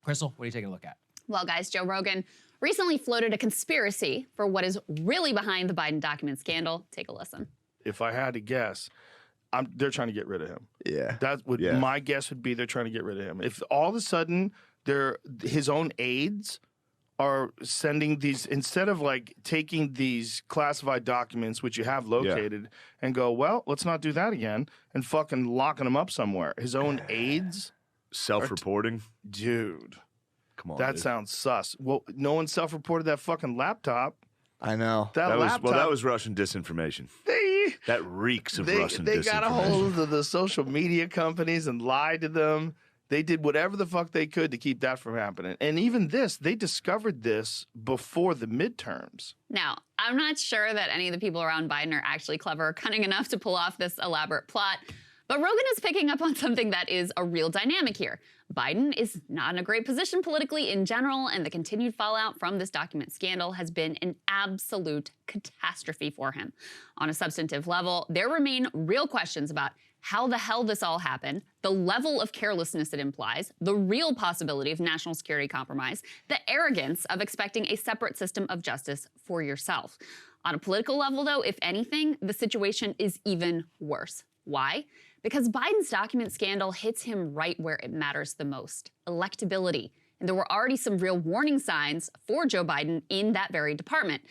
Krystal, what are you taking a look at? Well, guys, Joe Rogan recently floated a conspiracy for what is really behind the Biden document scandal. Take a listen. If I had to guess, they're trying to get rid of him. Yeah. That's what my guess would be. They're trying to get rid of him. If all of a sudden his own aides are sending these, instead of like taking these classified documents, which you have located, and go, well, let's not do that again, and fucking locking them up somewhere. His own aides? Self-reporting? Dude. Come on, that dude. sounds sus. Well, no one self-reported that fucking laptop. I know. That was Russian disinformation. That reeks of Russian disinformation. They got a hold of the social media companies and lied to them. They did whatever the fuck they could to keep that from happening. And even this, they discovered this before the midterms. Now, I'm not sure that any of the people around Biden are actually clever or cunning enough to pull off this elaborate plot. But Rogan is picking up on something that is a real dynamic here. Biden is not in a great position politically in general, and the continued fallout from this document scandal has been an absolute catastrophe for him. On a substantive level, there remain real questions about how the hell this all happened, the level of carelessness it implies, the real possibility of national security compromise, the arrogance of expecting a separate system of justice for yourself. On a political level, though, if anything, the situation is even worse. Why? Because Biden's document scandal hits him right where it matters the most, electability. And there were already some real warning signs for Joe Biden in that very department.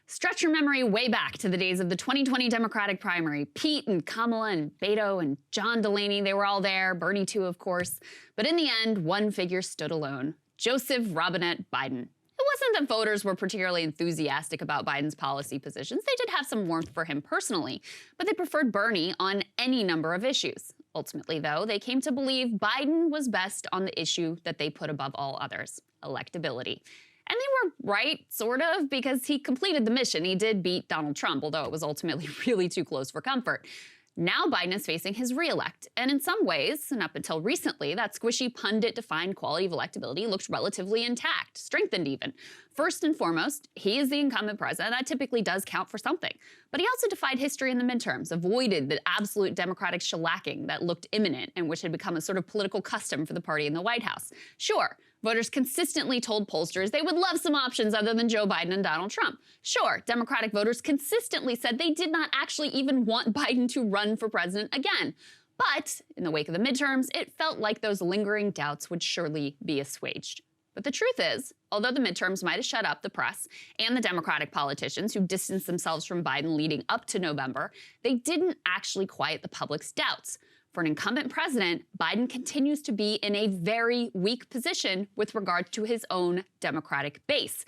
Stretch your memory way back to the days of the 2020 Democratic primary. Pete and Kamala and Beto and John Delaney, they were all there, Bernie too, of course. But in the end, one figure stood alone, Joseph Robinette Biden. It wasn't that voters were particularly enthusiastic about Biden's policy positions. They did have some warmth for him personally, but they preferred Bernie on any number of issues. Ultimately, though, they came to believe Biden was best on the issue that they put above all others, electability. And they were right, sort of, because he completed the mission. He did beat Donald Trump, although it was ultimately really too close for comfort. Now Biden is facing his reelect, and in some ways, and up until recently, that squishy pundit-defined quality of electability looked relatively intact, strengthened even. First and foremost, he is the incumbent president. That typically does count for something. But he also defied history in the midterms, avoided the absolute Democratic shellacking that looked imminent and which had become a sort of political custom for the party in the White House. Sure, voters consistently told pollsters they would love some options other than Joe Biden and Donald Trump. Sure, Democratic voters consistently said they did not actually even want Biden to run for president again. But in the wake of the midterms, it felt like those lingering doubts would surely be assuaged. But the truth is, although the midterms might have shut up the press and the Democratic politicians who distanced themselves from Biden leading up to November, they didn't actually quiet the public's doubts. For an incumbent president, Biden continues to be in a very weak position with regard to his own Democratic base.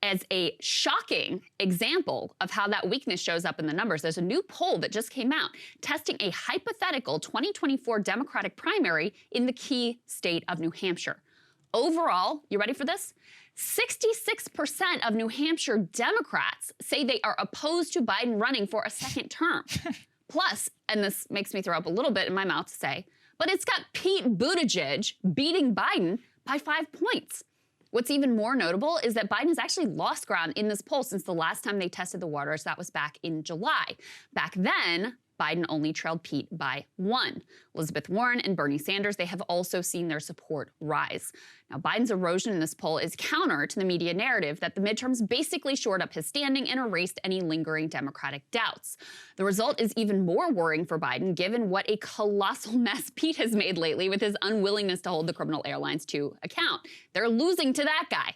As a shocking example of how that weakness shows up in the numbers, there's a new poll that just came out testing a hypothetical 2024 Democratic primary in the key state of New Hampshire. Overall, you ready for this? 66% of New Hampshire Democrats say they are opposed to Biden running for a second term. Plus, and this makes me throw up a little bit in my mouth to say, but it's got Pete Buttigieg beating Biden by 5 points. What's even more notable is that Biden has actually lost ground in this poll since the last time they tested the waters. That was back in July. Back then, Biden only trailed Pete by 1. Elizabeth Warren and Bernie Sanders, they have also seen their support rise. Now, Biden's erosion in this poll is counter to the media narrative that the midterms basically shored up his standing and erased any lingering Democratic doubts. The result is even more worrying for Biden, given what a colossal mess Pete has made lately with his unwillingness to hold the criminal airlines to account. They're losing to that guy.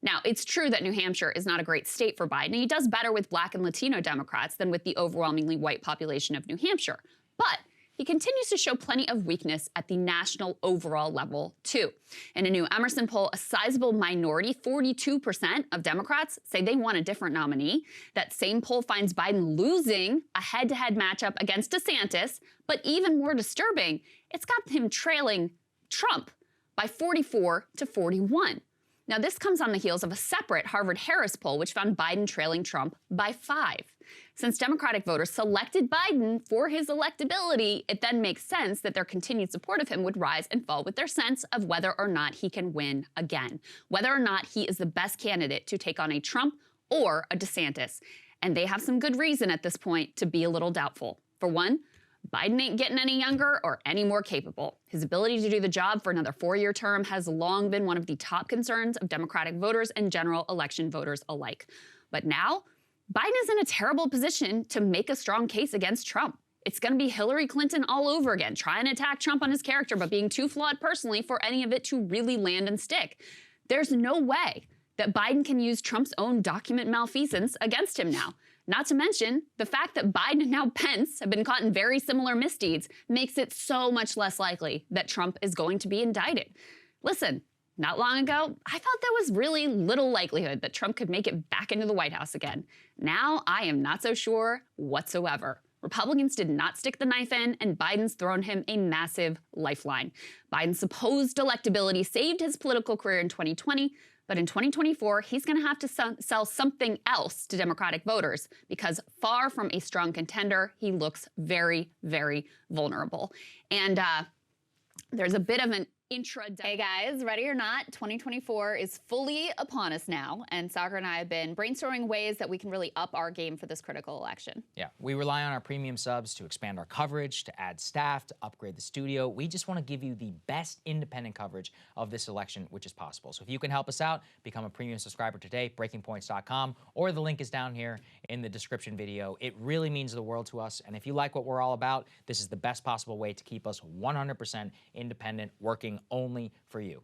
Now, it's true that New Hampshire is not a great state for Biden. He does better with Black and Latino Democrats than with the overwhelmingly white population of New Hampshire. But he continues to show plenty of weakness at the national overall level, too. In a new Emerson poll, a sizable minority, 42% of Democrats, say they want a different nominee. That same poll finds Biden losing a head-to-head matchup against DeSantis. But even more disturbing, it's got him trailing Trump by 44 to 41. Now, this comes on the heels of a separate Harvard-Harris poll, which found Biden trailing Trump by 5. Since Democratic voters selected Biden for his electability, it then makes sense that their continued support of him would rise and fall with their sense of whether or not he can win again, whether or not he is the best candidate to take on a Trump or a DeSantis. And they have some good reason at this point to be a little doubtful. For one, Biden ain't getting any younger or any more capable. His ability to do the job for another 4-year term has long been one of the top concerns of Democratic voters and general election voters alike. But now, Biden is in a terrible position to make a strong case against Trump. It's going to be Hillary Clinton all over again, trying to attack Trump on his character, but being too flawed personally for any of it to really land and stick. There's no way that Biden can use Trump's own document malfeasance against him now. Not to mention, the fact that Biden and now Pence have been caught in very similar misdeeds makes it so much less likely that Trump is going to be indicted. Listen, not long ago, I thought there was really little likelihood that Trump could make it back into the White House again. Now, I am not so sure whatsoever. Republicans did not stick the knife in, and Biden's thrown him a massive lifeline. Biden's supposed electability saved his political career in 2020, but in 2024, he's going to have to sell something else to Democratic voters because far from a strong contender, he looks very, very vulnerable. And there's a bit of an Hey guys, ready or not, 2024 is fully upon us now, and Soccer and I have been brainstorming ways that we can really up our game for this critical election. Yeah, we rely on our premium subs to expand our coverage, to add staff, to upgrade the studio. We just want to give you the best independent coverage of this election, which is possible. So if you can help us out, become a premium subscriber today, breakingpoints.com, or the link is down here in the description video. It really means the world to us, and if you like what we're all about, this is the best possible way to keep us 100% independent, working only for you.